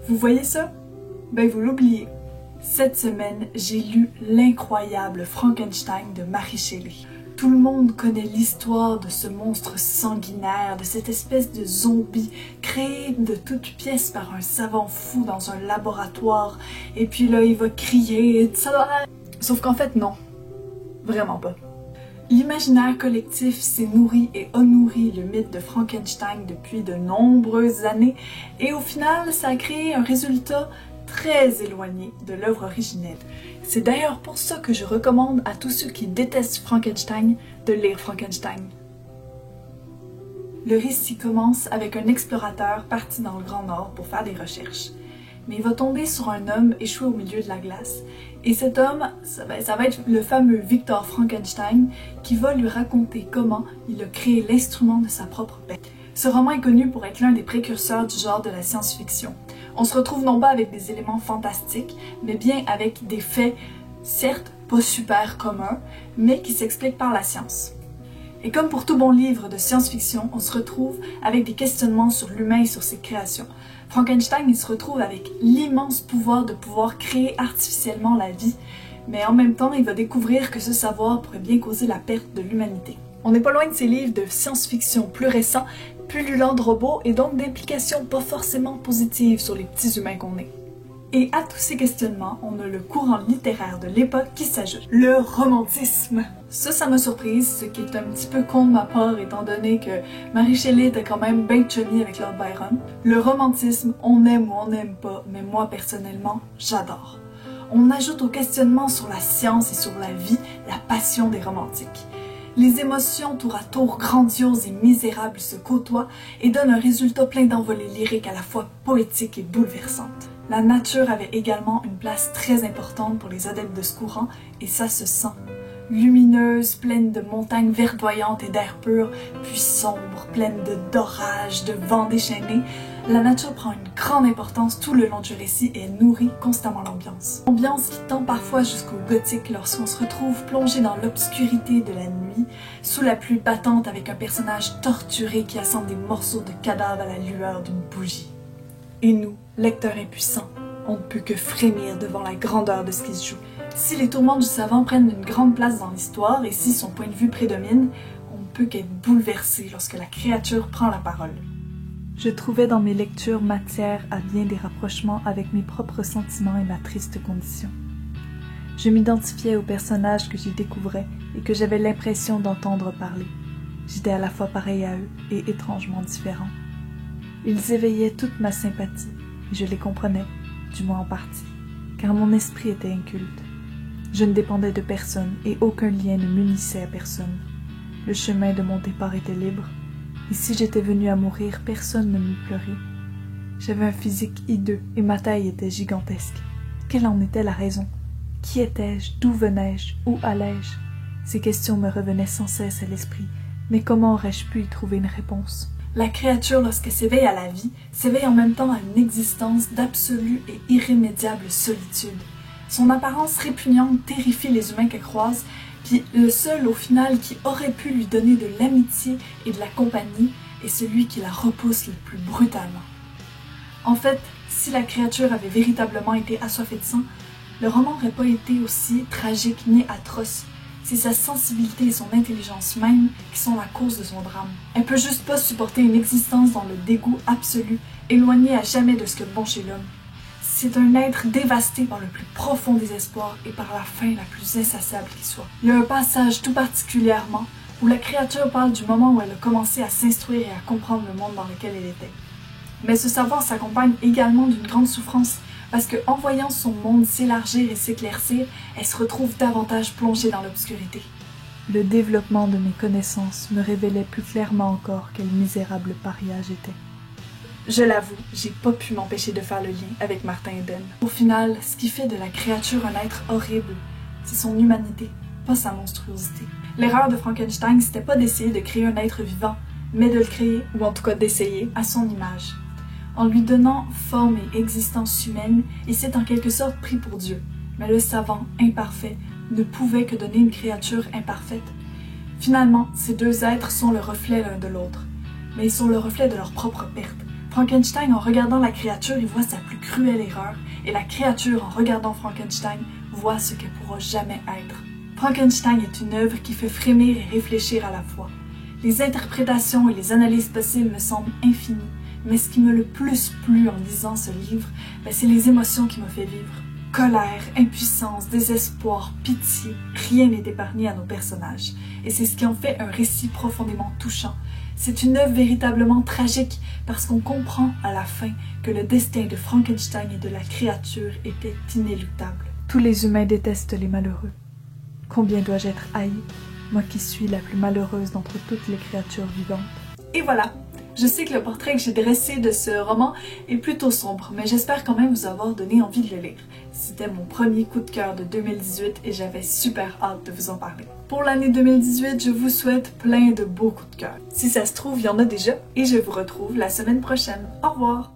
Vous voyez ça? Ben vous l'oubliez. Cette semaine, j'ai lu l'incroyable Frankenstein de Mary Shelley. Tout le monde connaît l'histoire de ce monstre sanguinaire, de cette espèce de zombie créé de toutes pièces par un savant fou dans un laboratoire. Et puis là, il va crier « ça !» Sauf qu'en fait, non. Vraiment pas. L'imaginaire collectif s'est nourri et a nourri le mythe de Frankenstein depuis de nombreuses années et au final, ça a créé un résultat très éloigné de l'œuvre originelle. C'est d'ailleurs pour ça que je recommande à tous ceux qui détestent Frankenstein de lire Frankenstein. Le récit commence avec un explorateur parti dans le Grand Nord pour faire des recherches. Mais il va tomber sur un homme échoué au milieu de la glace. Et cet homme, ça va être le fameux Victor Frankenstein qui va lui raconter comment il a créé l'instrument de sa propre paix. Ce roman est connu pour être l'un des précurseurs du genre de la science-fiction. On se retrouve non pas avec des éléments fantastiques, mais bien avec des faits, certes pas super communs, mais qui s'expliquent par la science. Et comme pour tout bon livre de science-fiction, on se retrouve avec des questionnements sur l'humain et sur ses créations. Frankenstein, il se retrouve avec l'immense pouvoir de pouvoir créer artificiellement la vie, mais en même temps, il va découvrir que ce savoir pourrait bien causer la perte de l'humanité. On n'est pas loin de ces livres de science-fiction plus récents, pullulant de robots et donc d'implications pas forcément positives sur les petits humains qu'on est. Et à tous ces questionnements, on a le courant littéraire de l'époque qui s'ajoute, le romantisme. Ça m'a surprise, ce qui est un petit peu con de ma part étant donné que Mary Shelley était quand même bien chummy avec Lord Byron. Le romantisme, on aime ou on n'aime pas, mais moi personnellement, j'adore. On ajoute au questionnement sur la science et sur la vie la passion des romantiques. Les émotions tour à tour grandioses et misérables se côtoient et donnent un résultat plein d'envolées lyriques à la fois poétiques et bouleversantes. La nature avait également une place très importante pour les adeptes de ce courant et ça se sent. Lumineuse, pleine de montagnes verdoyantes et d'air pur, puis sombre, pleine d'orages, de vents déchaînés, la nature prend une grande importance tout le long du récit et nourrit constamment l'ambiance. Ambiance qui tend parfois jusqu'au gothique lorsqu'on se retrouve plongé dans l'obscurité de la nuit, sous la pluie battante avec un personnage torturé qui assemble des morceaux de cadavres à la lueur d'une bougie. Et nous, lecteurs impuissants, on ne peut que frémir devant la grandeur de ce qui se joue. Si les tourments du savant prennent une grande place dans l'histoire et si son point de vue prédomine, on ne peut qu'être bouleversé lorsque la créature prend la parole. Je trouvais dans mes lectures matière à bien des rapprochements avec mes propres sentiments et ma triste condition. Je m'identifiais aux personnages que j'y découvrais et que j'avais l'impression d'entendre parler. J'étais à la fois pareil à eux et étrangement différent. Ils éveillaient toute ma sympathie et je les comprenais, du moins en partie, car mon esprit était inculte. Je ne dépendais de personne et aucun lien ne m'unissait à personne. Le chemin de mon départ était libre. Et si j'étais venue à mourir, personne ne m'eût pleuré. J'avais un physique hideux et ma taille était gigantesque. Quelle en était la raison? Qui étais-je? D'où venais-je? Où allais-je? Ces questions me revenaient sans cesse à l'esprit, mais comment aurais-je pu y trouver une réponse? La créature, lorsqu'elle s'éveille à la vie, s'éveille en même temps à une existence d'absolue et irrémédiable solitude. Son apparence répugnante terrifie les humains qu'elle croise, puis le seul au final qui aurait pu lui donner de l'amitié et de la compagnie est celui qui la repousse le plus brutalement. En fait, si la créature avait véritablement été assoiffée de sang, le roman n'aurait pas été aussi tragique ni atroce. C'est sa sensibilité et son intelligence même qui sont la cause de son drame. Elle peut juste pas supporter une existence dans le dégoût absolu, éloignée à jamais de ce que de bon chez l'homme. C'est un être dévasté par le plus profond désespoir et par la faim la plus insatiable qui soit. Il y a un passage tout particulièrement où la créature parle du moment où elle a commencé à s'instruire et à comprendre le monde dans lequel elle était. Mais ce savoir s'accompagne également d'une grande souffrance, parce qu'en voyant son monde s'élargir et s'éclaircir, elle se retrouve davantage plongée dans l'obscurité. Le développement de mes connaissances me révélait plus clairement encore quel misérable paria j'étais. Je l'avoue, j'ai pas pu m'empêcher de faire le lien avec Martin Eden. Au final, ce qui fait de la créature un être horrible, c'est son humanité, pas sa monstruosité. L'erreur de Frankenstein, c'était pas d'essayer de créer un être vivant, mais de le créer, ou en tout cas d'essayer, à son image. En lui donnant forme et existence humaine, il s'est en quelque sorte pris pour Dieu. Mais le savant, imparfait, ne pouvait que donner une créature imparfaite. Finalement, ces deux êtres sont le reflet l'un de l'autre, mais ils sont le reflet de leur propre perte. Frankenstein, en regardant la créature, il voit sa plus cruelle erreur, et la créature, en regardant Frankenstein, voit ce qu'elle pourra jamais être. Frankenstein est une œuvre qui fait frémir et réfléchir à la fois. Les interprétations et les analyses possibles me semblent infinies, mais ce qui m'a le plus plu en lisant ce livre, c'est les émotions qu'il m'a fait vivre. Colère, impuissance, désespoir, pitié, rien n'est épargné à nos personnages. Et c'est ce qui en fait un récit profondément touchant. C'est une œuvre véritablement tragique parce qu'on comprend à la fin que le destin de Frankenstein et de la créature était inéluctable. Tous les humains détestent les malheureux. Combien dois-je être haï, moi qui suis la plus malheureuse d'entre toutes les créatures vivantes? Et voilà! Je sais que le portrait que j'ai dressé de ce roman est plutôt sombre, mais j'espère quand même vous avoir donné envie de le lire. C'était mon premier coup de cœur de 2018 et j'avais super hâte de vous en parler. Pour l'année 2018, je vous souhaite plein de beaux coups de cœur. Si ça se trouve, il y en a déjà, et je vous retrouve la semaine prochaine. Au revoir!